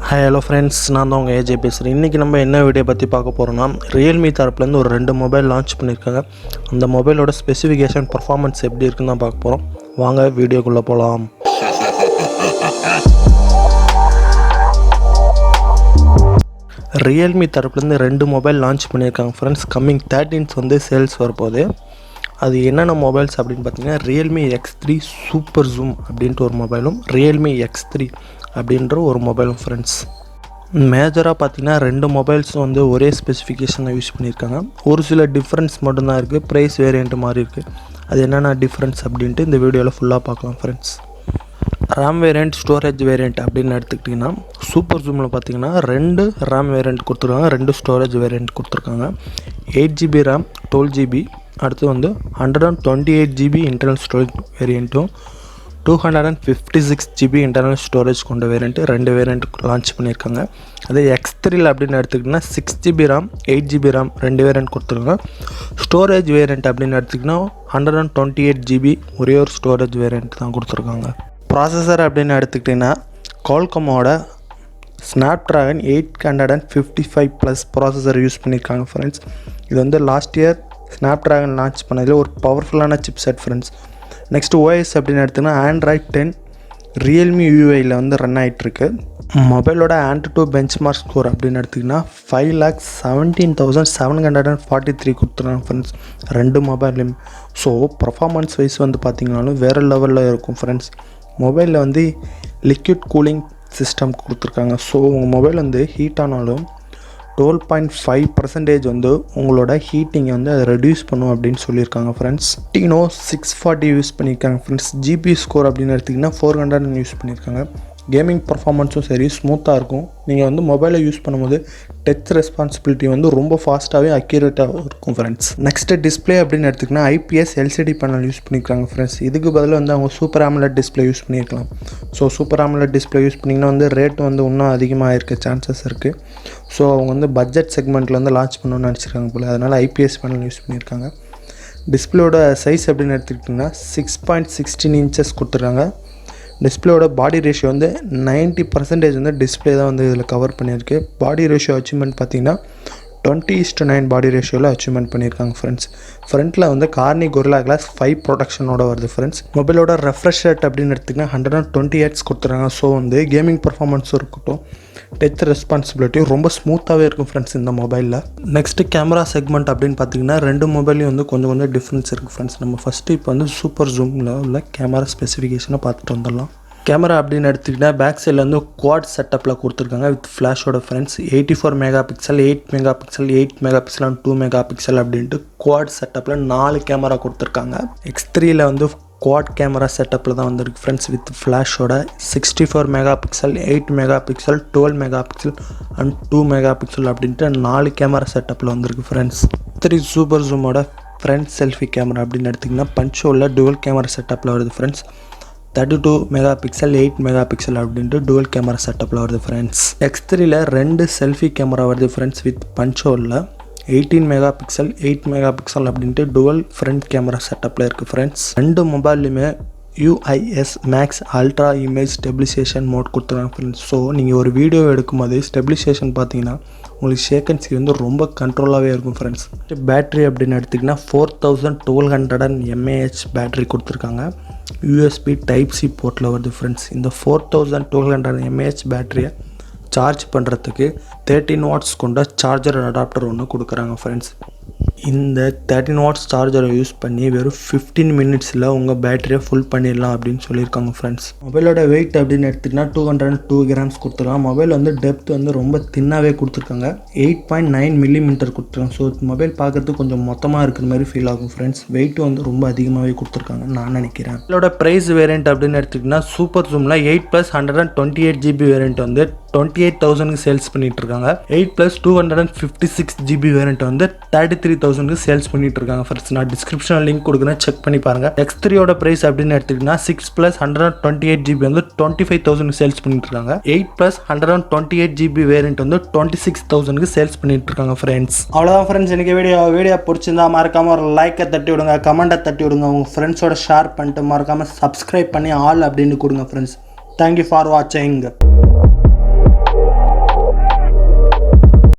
Hi hello friends, நான் தான் உங்கள் ஏஜே பேசுகிறேன். இன்றைக்கி நம்ம என்ன வீடியோ பற்றி பார்க்க போகிறோன்னா, ரியல்மி தரப்புலேருந்து ஒரு 2 மொபைல் லான்ச் பண்ணியிருக்காங்க. அந்த மொபைலோட ஸ்பெசிஃபிகேஷன் பர்ஃபார்மன்ஸ் எப்படி இருக்குன்னு தான் பார்க்க போகிறோம். வாங்க வீடியோக்குள்ளே போகலாம். ரியல்மி தரப்புலேருந்து 2 மொபைல் லான்ச் பண்ணியிருக்காங்க ஃப்ரெண்ட்ஸ். கம்மிங் 13th வந்து சேல்ஸ் வரப்போகுது. அது என்னென்ன மொபைல்ஸ் அப்படின்னு பார்த்தீங்கன்னா, ரியல்மி X3 சூப்பர் ஜூம் அப்படின்ட்டு ஒரு மொபைலும், ரியல்மி X3 அப்படின்ற ஒரு மொபைலும் ஃப்ரெண்ட்ஸ். மேஜராக பார்த்தீங்கன்னா 2 மொபைல்ஸும் வந்து ஒரே ஸ்பெசிஃபிகேஷனை யூஸ் பண்ணியிருக்காங்க. ஒரு சில டிஃப்ரென்ஸ் மட்டும்தான் இருக்குது. ப்ரைஸ் வேரியண்ட் மாதிரி இருக்குது. அது என்னென்ன டிஃப்ரென்ஸ் அப்படின்ட்டு இந்த வீடியோவில் ஃபுல்லாக பார்க்கலாம் friends. RAM variant, storage variant அப்படின்னு எடுத்துக்கிட்டிங்கன்னா, சூப்பர் ஜூமில் பார்த்தீங்கன்னா 2 ரேம் வேரியண்ட் கொடுத்துருக்காங்க, 2 ஸ்டோரேஜ் வேரியண்ட் கொடுத்துருக்காங்க. 8GB ரேம், 12GB, அடுத்து வந்து 128GB இன்டர்னல் ஸ்டோரேஜ் வேரியண்ட்டும் 256GB இன்டர்னல் ஸ்டோரேஜ் கொண்ட வேரியண்ட்டு 2 வேரியண்ட் லான்ச் பண்ணியிருக்காங்க. அதே X3 அப்படின்னு எடுத்துக்கிட்டிங்கன்னா 6GB RAM, 8GB RAM 2 variant கொடுத்துருக்காங்க. ஸ்டோரேஜ் வேரியண்ட் அப்படின்னு எடுத்துக்கிட்டிங்கன்னா 128GB ஒரே ஒரு ஸ்டோரேஜ் வேரியண்ட் தான் கொடுத்துருக்காங்க. ப்ராசஸர் அப்படின்னு எடுத்துக்கிட்டிங்கன்னா Qualcomm-ஓட Snapdragon 855+ ப்ராசஸர் யூஸ் பண்ணியிருக்காங்க ஃப்ரெண்ட்ஸ். இது வந்து லாஸ்ட் இயர் Snapdragon லான்ச் பண்ணதில் ஒரு பவர்ஃபுல்லான chip set friends. Next OS அப்படின்னு எடுத்திங்கன்னா Android 10 ரியல்மி UIயில் வந்து ரன் ஆகிட்டுருக்கு. மொபைலோட AnTuTu பெஞ்ச்மார்க் ஸ்கோர் அப்படின்னு எடுத்திங்கன்னா 5,17,743 கொடுத்துருக்காங்க ஃப்ரெண்ட்ஸ் 2 மொபைல்லையும். ஸோ பர்ஃபார்மன்ஸ் வைஸ் வந்து பார்த்திங்கனாலும் வேறு லெவலில் இருக்கும் ஃப்ரெண்ட்ஸ். மொபைலில் வந்து லிக்விட் கூலிங் சிஸ்டம் கொடுத்துருக்காங்க. ஸோ உங்கள் மொபைல் வந்து ஹீட் ஆனாலும் 12.5% வந்து உங்களோட ஹீட்டிங்கை வந்து அதை ரெடியூஸ் பண்ணும் அப்படின்னு சொல்லியிருக்காங்க ஃப்ரெண்ட்ஸ். Adreno 640 யூஸ் பண்ணியிருக்காங்க ஃப்ரெண்ட்ஸ். ஜிபி ஸ்கோர் அப்படின்னு எடுத்திங்கன்னா 400 யூஸ் பண்ணியிருக்காங்க. கேமிங் பர்ஃபார்மன்ஸும் சரி ஸ்மூத்தாக இருக்கும். நீங்கள் வந்து மொபைலை யூஸ் பண்ணும்போது டச் ரெஸ்பான்சிபிலிட்டி வந்து ரொம்ப ஃபாஸ்ட்டாகவே அக்யூரேட்டாக இருக்கும் ஃப்ரெண்ட்ஸ். நெக்ஸ்ட்டு டிஸ்பிளே அப்படின்னு எடுத்துக்கினா IPS LCD பேனல் யூஸ் பண்ணியிருக்காங்க ஃப்ரெண்ட்ஸ். இதுக்கு பதிலாக வந்து அவங்க சூப்பர் AMOLED டிஸ்பிளே யூஸ் பண்ணியிருக்கலாம். So super AMOLED display use பண்ணிங்கன்னா வந்து ரேட் வந்து இன்னும் அதிகமாக இருக்க சான்சஸ் இருக்குது. ஸோ அவங்க வந்து பட்ஜெட் செக்மெண்ட்டில் வந்து லான்ச் பண்ணணும்னு நினச்சிருக்காங்க போல். அதனால் IPS பேனல் யூஸ் பண்ணியிருக்காங்க. டிஸ்பிளேயோட சைஸ் அப்படின்னு எடுத்துக்கிட்டிங்கன்னா 6.16 இன்ச்சஸ் கொடுத்துருக்காங்க. டிஸ்பிளேயோட பாடி ரேஷியோ வந்து 90% வந்து டிஸ்பிளே தான் வந்து இதில் கவர் பண்ணியிருக்கு. பாடி ரேஷியோ அச்சீவ்மெண்ட் பார்த்திங்கன்னா 20:9 பாடி ரேஷியோவில் அச்சீவ்மெண்ட் பண்ணியிருக்காங்க ஃப்ரெண்ட்ஸ். ஃப்ரண்ட்டில் வந்து கார்னி Gorilla Glass 5 ப்ரொடக்ஷனோட வருது ஃப்ரெண்ட்ஸ். மொபைலோட ரெஃப்ரெஷ் ரேட் அப்படின்னு எடுத்திங்கன்னா 120 Hz கொடுத்துருக்காங்க. ஸோ வந்து கேமிங் பர்ஃபார்மன்ஸும் இருக்கட்டும், டச் ரெஸ்பான்சிபிலிட்டியும் ரொம்ப ஸ்மூத்தாகவே இருக்கும் ஃப்ரெண்ட்ஸ் இந்த மொபைலில். நெக்ஸ்ட்டு கேமரா செக்மெண்ட் அப்படின்னு பார்த்தீங்கன்னா 2 மொபைலையும் வந்து கொஞ்சம் டிஃப்ரென்ஸ் இருக்குது ஃப்ரெண்ட்ஸ். நம்ம ஃபஸ்ட்டு இப்போ வந்து சூப்பர் ஜூமில் உள்ள கேமரா ஸ்பெசிஃபிகேஷனை பார்த்துட்டு வந்துடலாம். கேமரா அப்படின்னு எடுத்துக்கிட்டால் பேக் சைடில் வந்து குவாட் செட்டப்பில் கொடுத்துருக்காங்க வித் ஃப்ளாஷோட friends. 84 megapixel, 8 megapixel, 8 megapixel and 2 megapixel அப்படின்ட்டு குவாட் செட்டப்பில் 4 கேமரா கொடுத்துருக்காங்க. X3யில் வந்து குவாட் கேமரா செட்டப்பில் தான் வந்துருக்கு ஃப்ரெண்ட்ஸ் வித் ஃப்ளாஷோட 64 megapixel, 8 megapixel, 12 megapixel and 2 megapixel அப்படின்ட்டு 4 கேமரா செட்டப்பில் வந்துருக்கு ஃப்ரெண்ட்ஸ். X3 சூப்பர் ஜூமோட ஃப்ரண்ட் செல்ஃபி கேமரா அப்படின்னு எடுத்திங்கன்னா பஞ்சோவில் டுவல் கேமரா செட்டப்பில் வருது ஃப்ரெண்ட்ஸ். 32 மெகாபிக்சல், 8 மெகாபிக்சல் அப்படின்ட்டு டுவல் கேமரா செட்டப்பில் வருது ஃப்ரெண்ட்ஸ். X3யில் 2 செல்ஃபி கேமரா வருது ஃப்ரெண்ட்ஸ் வித் பஞ்சோவில் 18 மெகாபிக்சல், 8 மெகாபிக்சல் அப்படின்ட்டு டுவல் ஃப்ரண்ட் கேமரா செட்டப்பில் இருக்குது ஃப்ரெண்ட்ஸ். 2 மொபைல்லையுமே UIS Max ultra image stabilisation mode கொடுத்துருக்காங்க ஃப்ரெண்ட்ஸ். ஸோ நீங்கள் ஒரு வீடியோ எடுக்கும்போது ஸ்டெபிலைசேஷன் பார்த்தீங்கன்னா உங்களுக்கு ஷேக்கன்சி வந்து ரொம்ப கண்ட்ரோலாகவே இருக்கும் ஃப்ரெண்ட்ஸ். பேட்ரி அப்படின்னு எடுத்திங்கன்னா 4200 mAh பேட்ரி கொடுத்துருக்காங்க. USB Type-C போர்ட்டில் வருது ஃப்ரெண்ட்ஸ். இந்த 4200 mAh பேட்டரியை சார்ஜ் பண்ணுறதுக்கு 13 watts கொண்ட சார்ஜர் அடாப்டர் ஒன்று கொடுக்குறாங்க ஃப்ரெண்ட்ஸ். இந்த 13 watts சார்ஜரை யூஸ் பண்ணி வெறும் 15 minutesல உங்கள் பேட்டரியை ஃபுல் பண்ணிடலாம் அப்படின்னு சொல்லியிருக்காங்க ஃப்ரெண்ட்ஸ். மொபைலோட வெயிட் அப்படின்னு எடுத்துக்கிட்டால் 202 grams கொடுத்துருக்காங்க. மொபைல் வந்து டெப்த் வந்து ரொம்ப தின்னாகவே கொடுத்துருக்காங்க. 8.9 millimeter கொடுத்துருக்காங்க. ஸோ மொபைல் பார்க்குறதுக்கு கொஞ்சம் மொத்தமாக இருக்கிற மாதிரி ஃபீல் ஆகும் ஃப்ரெண்ட்ஸ். வெயிட் வந்து ரொம்ப அதிகமாகவே கொடுத்துருக்காங்கன்னு நான் நினைக்கிறேன். மொபைலோட ப்ரைஸ் வேரியண்ட் அப்படின்னு எடுத்துக்கிட்டிங்கன்னா சூப்பர் ஜூமில் 8+ 128GB வேரியண்ட் வந்து 28,000க்கு சேல்ஸ் பண்ணிட்டு இருக்காங்க. 8+ 256GB வேரியண்ட் வந்து 33,000க்கு சேல்ஸ் பண்ணிட்டு இருக்காங்க ஃப்ரெண்ட்ஸ். நான் டிஸ்கிரிப்ஷனில் லிங்க் கொடுக்குறேன், செக் பண்ணி பாருங்க. X3யோட பிரைஸ் அப்படின்னு எடுத்துக்கிட்டீங்கன்னா 6+ 128GB வந்து 25,000க்கு சேல்ஸ் பண்ணிட்டு இருக்காங்க. 8+ 128GB வேரியண்ட் வந்து 26,000க்கு சேல்ஸ் பண்ணிட்டு இருக்காங்க ஃப்ரெண்ட்ஸ். அவ்வளோதான் ஃப்ரெண்ட்ஸ், எனக்கு வீடியோ பிடிச்சிருந்தா மறக்காம ஒரு லைக்கை தட்டி விடுங்க, கமெண்ட்டை தட்டி விடுங்க, உங்கள் ஃப்ரெண்ட்ஸோட ஷேர் பண்ணிட்டு மறக்காம சப்ஸ்கிரைப் பண்ணி ஆல் அப்படின்னு கொடுங்க ஃப்ரெண்ட்ஸ். தேங்க்யூ ஃபார் வாட்சிங்.